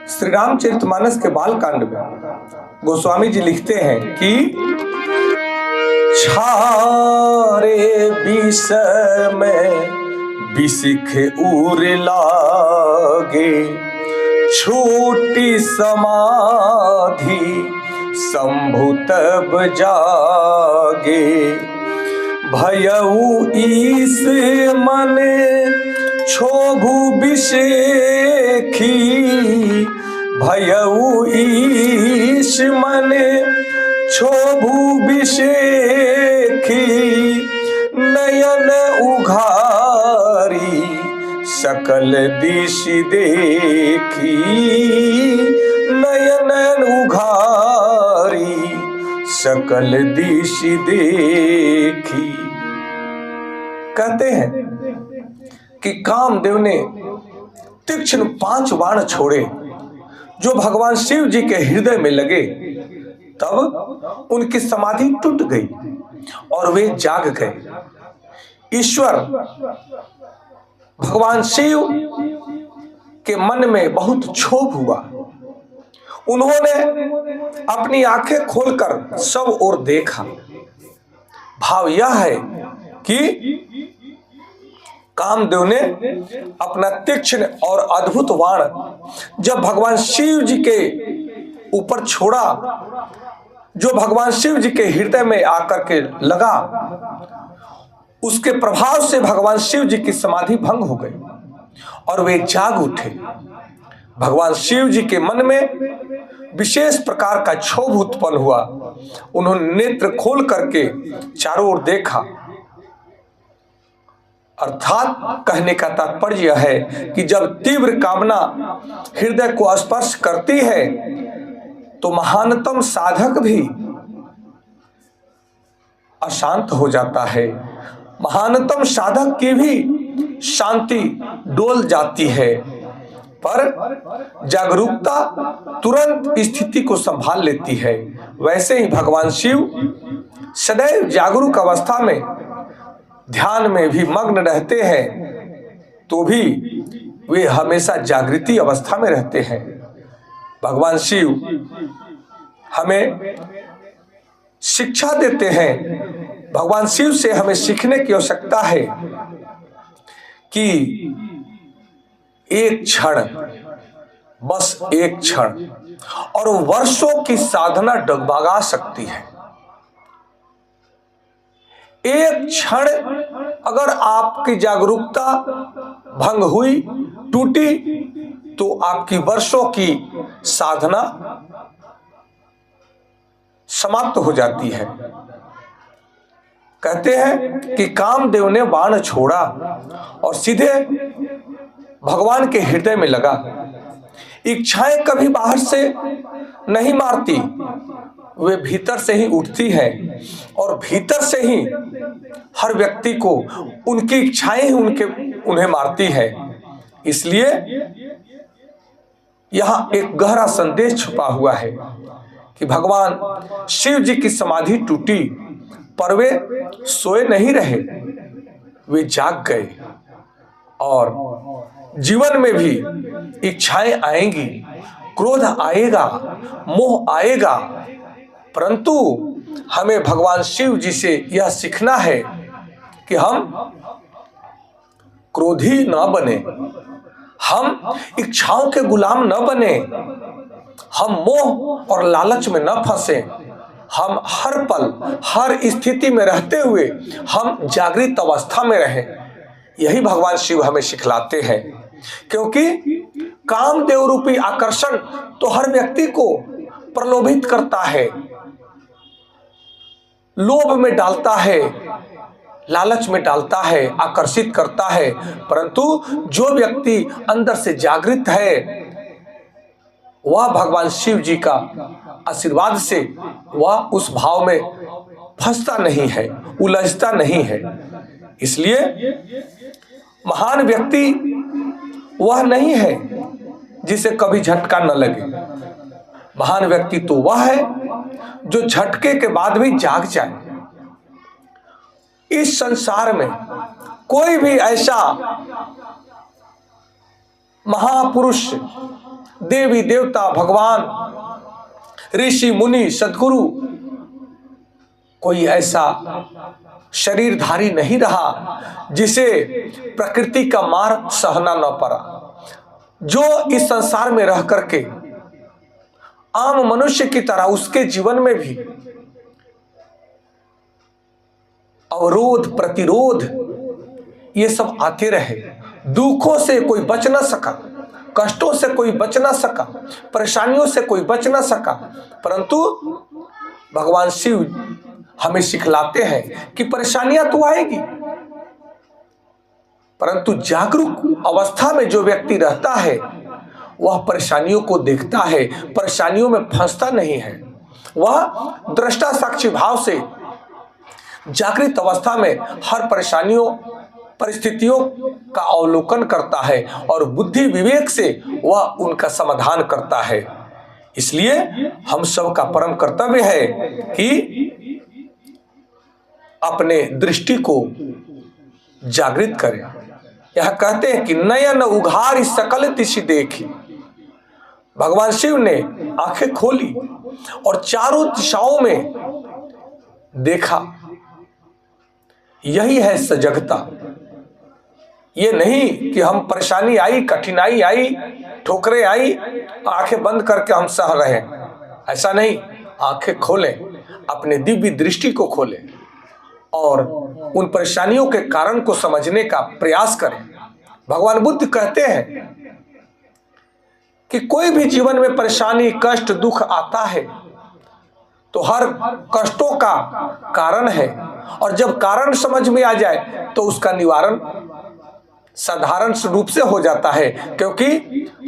श्री रामचरितमानस के बालकांड में गोस्वामी जी लिखते हैं कि छारे विष में विशिख उर लागे, छूटी समाधि शंभु तब जागे। भयउ ईस मने क्षोभु विषेखी, भयउ ईश मने क्षोभु विषेखी। नयन उघारी सकल दिश देखी, नयन उघारी सकल दिश देखी। कहते हैं कि कामदेव ने तीक्ष्ण 5 बाण छोड़े जो भगवान शिव जी के हृदय में लगे, तब उनकी समाधि टूट गई और वे जाग गए। ईश्वर भगवान शिव के मन में बहुत क्षोभ हुआ। उन्होंने अपनी आंखें खोलकर सब ओर देखा। भाव यह है कि कामदेव ने अपना तीक्ष्ण और अद्भुत बाण जब भगवान शिव जी के ऊपर छोड़ा, जो भगवान शिव जी के हृदय में आकर के लगा, उसके प्रभाव से भगवान शिव जी की समाधि भंग हो गई और वे जाग उठे। भगवान शिव जी के मन में विशेष प्रकार का क्षोभ उत्पन्न हुआ। उन्होंने नेत्र खोल करके चारों ओर देखा। अर्थात कहने का तात्पर्य यह है कि जब तीव्र कामना हृदय को स्पर्श करती है तो महानतम साधक भी अशांत हो जाता है। महानतम साधक की भी शांति डोल जाती है, पर जागरूकता तुरंत स्थिति को संभाल लेती है। वैसे ही भगवान शिव सदैव जागरूक अवस्था में ध्यान में भी मग्न रहते हैं, तो भी वे हमेशा जागृति अवस्था में रहते हैं। भगवान शिव हमें शिक्षा देते हैं। भगवान शिव से हमें सीखने की आवश्यकता है कि एक क्षण, बस एक क्षण, और वर्षों की साधना डगमगा सकती है। एक क्षण अगर आपकी जागरूकता भंग हुई, टूटी, तो आपकी वर्षों की साधना समाप्त हो जाती है। कहते हैं कि कामदेव ने बाण छोड़ा और सीधे भगवान के हृदय में लगा। इच्छाएं कभी बाहर से नहीं मारती, वे भीतर से ही उठती है और भीतर से ही हर व्यक्ति को उनकी इच्छाएं ही उन्हें मारती है। इसलिए यहां एक गहरा संदेश छुपा हुआ है कि भगवान शिव जी की समाधि टूटी, पर वे सोए नहीं रहे, वे जाग गए। और जीवन में भी इच्छाएं आएंगी, क्रोध आएगा, मोह आएगा, परंतु हमें भगवान शिव जी से यह सीखना है कि हम क्रोधी न बने, हम इच्छाओं के गुलाम न बने, हम मोह और लालच में न फंसे। हम हर पल, हर स्थिति में रहते हुए हम जागृत अवस्था में रहें। यही भगवान शिव हमें सिखलाते हैं, क्योंकि कामदेव रूपी आकर्षण तो हर व्यक्ति को प्रलोभित करता है, लोभ में डालता है, लालच में डालता है, आकर्षित करता है। परंतु जो व्यक्ति अंदर से जागृत है, वह भगवान शिव जी का आशीर्वाद से वह उस भाव में फंसता नहीं है, उलझता नहीं है। इसलिए महान व्यक्ति वह नहीं है जिसे कभी झटका न लगे। महान व्यक्ति तो वह है जो झटके के बाद भी जाग जाए। इस संसार में कोई भी ऐसा महापुरुष, देवी देवता, भगवान, ऋषि मुनि, सद्गुरु, कोई ऐसा शरीरधारी नहीं रहा जिसे प्रकृति का मार सहना न पड़ा। जो इस संसार में रह करके आम मनुष्य की तरह उसके जीवन में भी अवरोध, प्रतिरोध, ये सब आते रहे। दुखों से कोई बच ना सका, कष्टों से कोई बच ना सका, परेशानियों से कोई बच ना सका, परंतु भगवान शिव हमें सिखलाते हैं कि परेशानियां तो आएगी, परंतु जागरूक अवस्था में जो व्यक्ति रहता है वह परेशानियों को देखता है, परेशानियों में फंसता नहीं है। वह दृष्टा साक्षी भाव से जागृत अवस्था में हर परेशानियों, परिस्थितियों का अवलोकन करता है और बुद्धि विवेक से वह उनका समाधान करता है। इसलिए हम सब का परम कर्तव्य है कि अपने दृष्टि को जागृत करें। यह कहते हैं कि नयन उघारी सकल दिशि देखी। भगवान शिव ने आंखें खोली और चारों दिशाओं में देखा। यही है सजगता। ये नहीं कि हम परेशानी आई, कठिनाई आई, ठोकरें आई, आंखें बंद करके हम सह रहे हैं, ऐसा नहीं। आंखें खोलें, अपने दिव्य दृष्टि को खोलें और उन परेशानियों के कारण को समझने का प्रयास करें। भगवान बुद्ध कहते हैं कि कोई भी जीवन में परेशानी, कष्ट, दुख आता है तो हर कष्टों का कारण है, और जब कारण समझ में आ जाए तो उसका निवारण साधारण रूप से हो जाता है, क्योंकि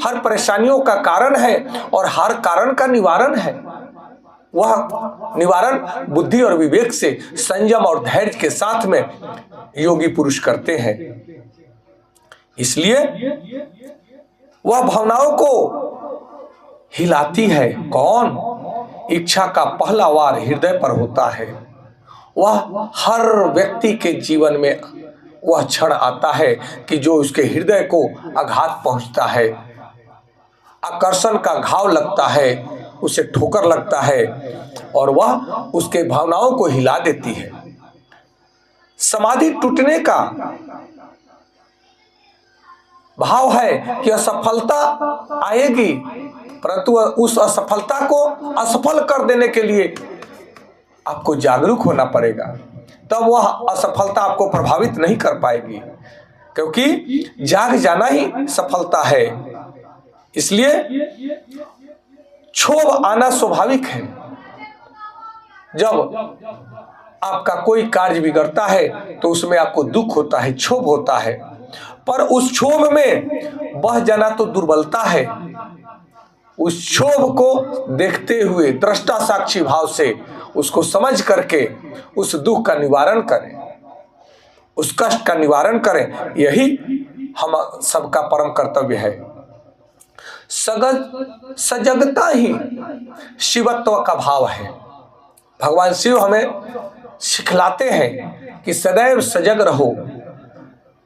हर परेशानियों का कारण है और हर कारण का निवारण है। वह निवारण बुद्धि और विवेक से, संयम और धैर्य के साथ में योगी पुरुष करते हैं। इसलिए वह भावनाओं को हिलाती है। कौन? इच्छा का पहला वार हृदय पर होता है। वह हर व्यक्ति के जीवन में वह क्षण आता है कि जो उसके हृदय को आघात पहुंचता है, आकर्षण का घाव लगता है, उसे ठोकर लगता है और वह उसके भावनाओं को हिला देती है। समाधि टूटने का भाव है कि असफलता आएगी, परंतु उस असफलता को असफल कर देने के लिए आपको जागरूक होना पड़ेगा। तब वह असफलता आपको प्रभावित नहीं कर पाएगी, क्योंकि जाग जाना ही सफलता है। इसलिए क्षोभ आना स्वाभाविक है। जब आपका कोई कार्य बिगड़ता है तो उसमें आपको दुख होता है, क्षोभ होता है, पर उस क्षोभ में बह जाना तो दुर्बलता है। उस क्षोभ को देखते हुए दृष्टा साक्षी भाव से उसको समझ करके उस दुख का निवारण करें, उस कष्ट का निवारण करें। यही हम सबका परम कर्तव्य है। सजगता ही शिवत्व का भाव है। भगवान शिव हमें सिखलाते हैं कि सदैव सजग रहो।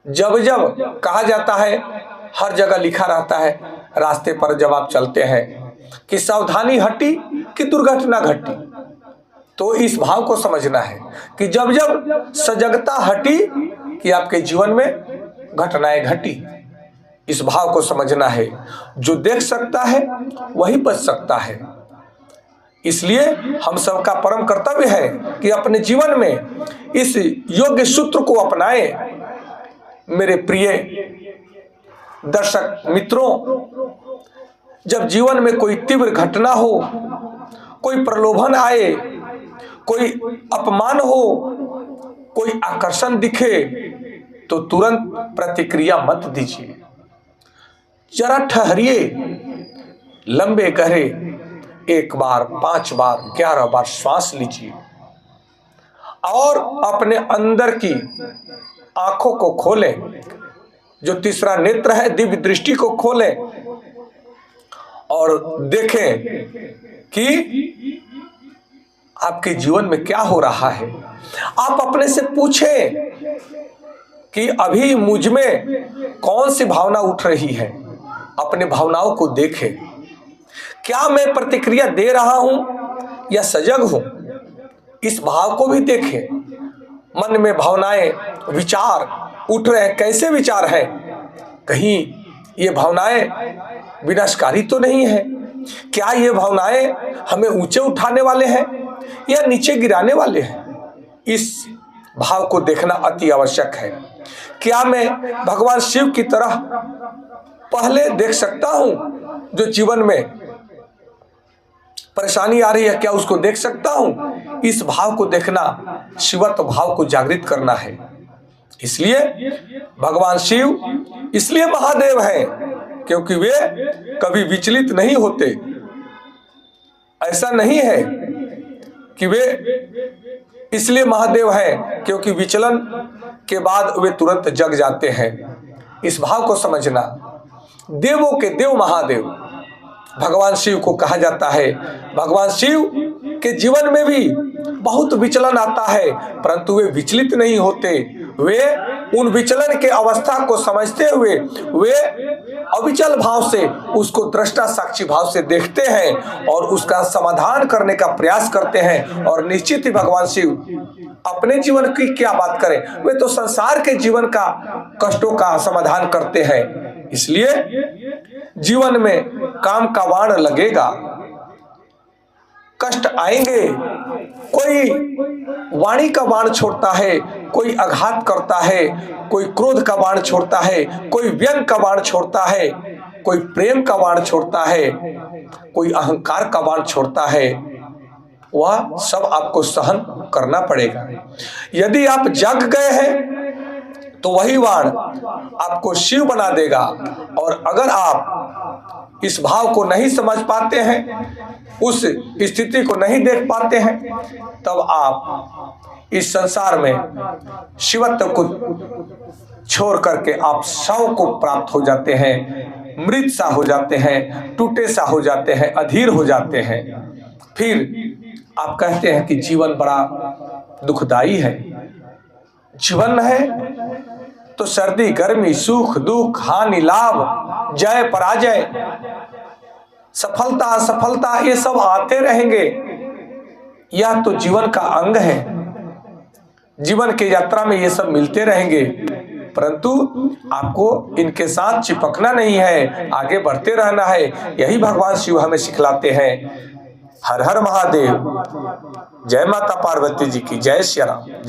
जब जब कहा जाता है, हर जगह लिखा रहता है रास्ते पर जब आप चलते हैं कि सावधानी हटी कि दुर्घटना घटी, तो इस भाव को समझना है कि जब जब सजगता हटी कि आपके जीवन में घटनाएं घटी। इस भाव को समझना है। जो देख सकता है वही बच सकता है। इसलिए हम सबका परम कर्तव्य है कि अपने जीवन में इस योग्य सूत्र को अपनाएं। मेरे प्रिय दर्शक मित्रों, जब जीवन में कोई तीव्र घटना हो, कोई प्रलोभन आए, कोई अपमान हो, कोई आकर्षण दिखे, तो तुरंत प्रतिक्रिया मत दीजिए। जरा ठहरिए, लंबे गहरे 1 बार, 5 बार, 11 बार श्वास लीजिए और अपने अंदर की आंखों को खोलें। जो तीसरा नेत्र है, दिव्य दृष्टि को खोलें और देखें कि आपके जीवन में क्या हो रहा है। आप अपने से पूछें कि अभी मुझ में कौन सी भावना उठ रही है, अपने भावनाओं को देखे। क्या मैं प्रतिक्रिया दे रहा हूं या सजग हूं, इस भाव को भी देखें। मन में भावनाएं, विचार उठ रहे हैं, कैसे विचार हैं? कहीं ये भावनाएं विनाशकारी तो नहीं है? क्या ये भावनाएं हमें ऊंचे उठाने वाले हैं या नीचे गिराने वाले हैं? इस भाव को देखना अति आवश्यक है। क्या मैं भगवान शिव की तरह पहले देख सकता हूं? जो जीवन में परेशानी आ रही है, क्या उसको देख सकता हूं? इस भाव को देखना, शिवत्व भाव को जागृत करना है। इसलिए भगवान शिव इसलिए महादेव हैं क्योंकि वे कभी विचलित नहीं होते। ऐसा नहीं है कि वे इसलिए महादेव हैं क्योंकि विचलन के बाद वे तुरंत जग जाते हैं। इस भाव को समझना। देवों के देव महादेव भगवान शिव को कहा जाता है। भगवान शिव के जीवन में भी बहुत विचलन आता है, परंतु वे विचलित नहीं होते। वे उन विचलन के अवस्था को समझते हुए वे अविचल भाव से उसको दृष्टा साक्षी भाव से देखते हैं और उसका समाधान करने का प्रयास करते हैं। और निश्चित ही भगवान शिव अपने जीवन की क्या बात करें, वे तो संसार के जीवन का कष्टों का समाधान करते हैं। इसलिए जीवन में काम का बाण लगेगा, कष्ट आएंगे। कोई वाणी का बाण छोड़ता है, कोई आघात करता है, कोई क्रोध का बाण छोड़ता है, कोई व्यंग का बाण छोड़ता है, कोई प्रेम का बाण छोड़ता है, कोई अहंकार का बाण छोड़ता है। वह सब आपको सहन करना पड़ेगा। यदि आप जग गए हैं तो वही बाण आपको शिव बना देगा। और अगर आप इस भाव को नहीं समझ पाते हैं, उस स्थिति को नहीं देख पाते हैं, तब आप इस संसार में शिवत्व को छोड़ करके आप शव को प्राप्त हो जाते हैं, मृत सा हो जाते हैं, टूटे सा हो जाते हैं, अधीर हो जाते हैं। फिर आप कहते हैं कि जीवन बड़ा दुखदाई है। जीवन है तो सर्दी गर्मी, सुख दुख, हानि लाभ, जय पराजय, सफलता असफलता, ये सब आते रहेंगे। यह तो जीवन का अंग है। जीवन की यात्रा में ये सब मिलते रहेंगे, परंतु आपको इनके साथ चिपकना नहीं है, आगे बढ़ते रहना है। यही भगवान शिव हमें सिखलाते हैं। हर हर महादेव। जय माता पार्वती जी की जय। श्री राम। जय।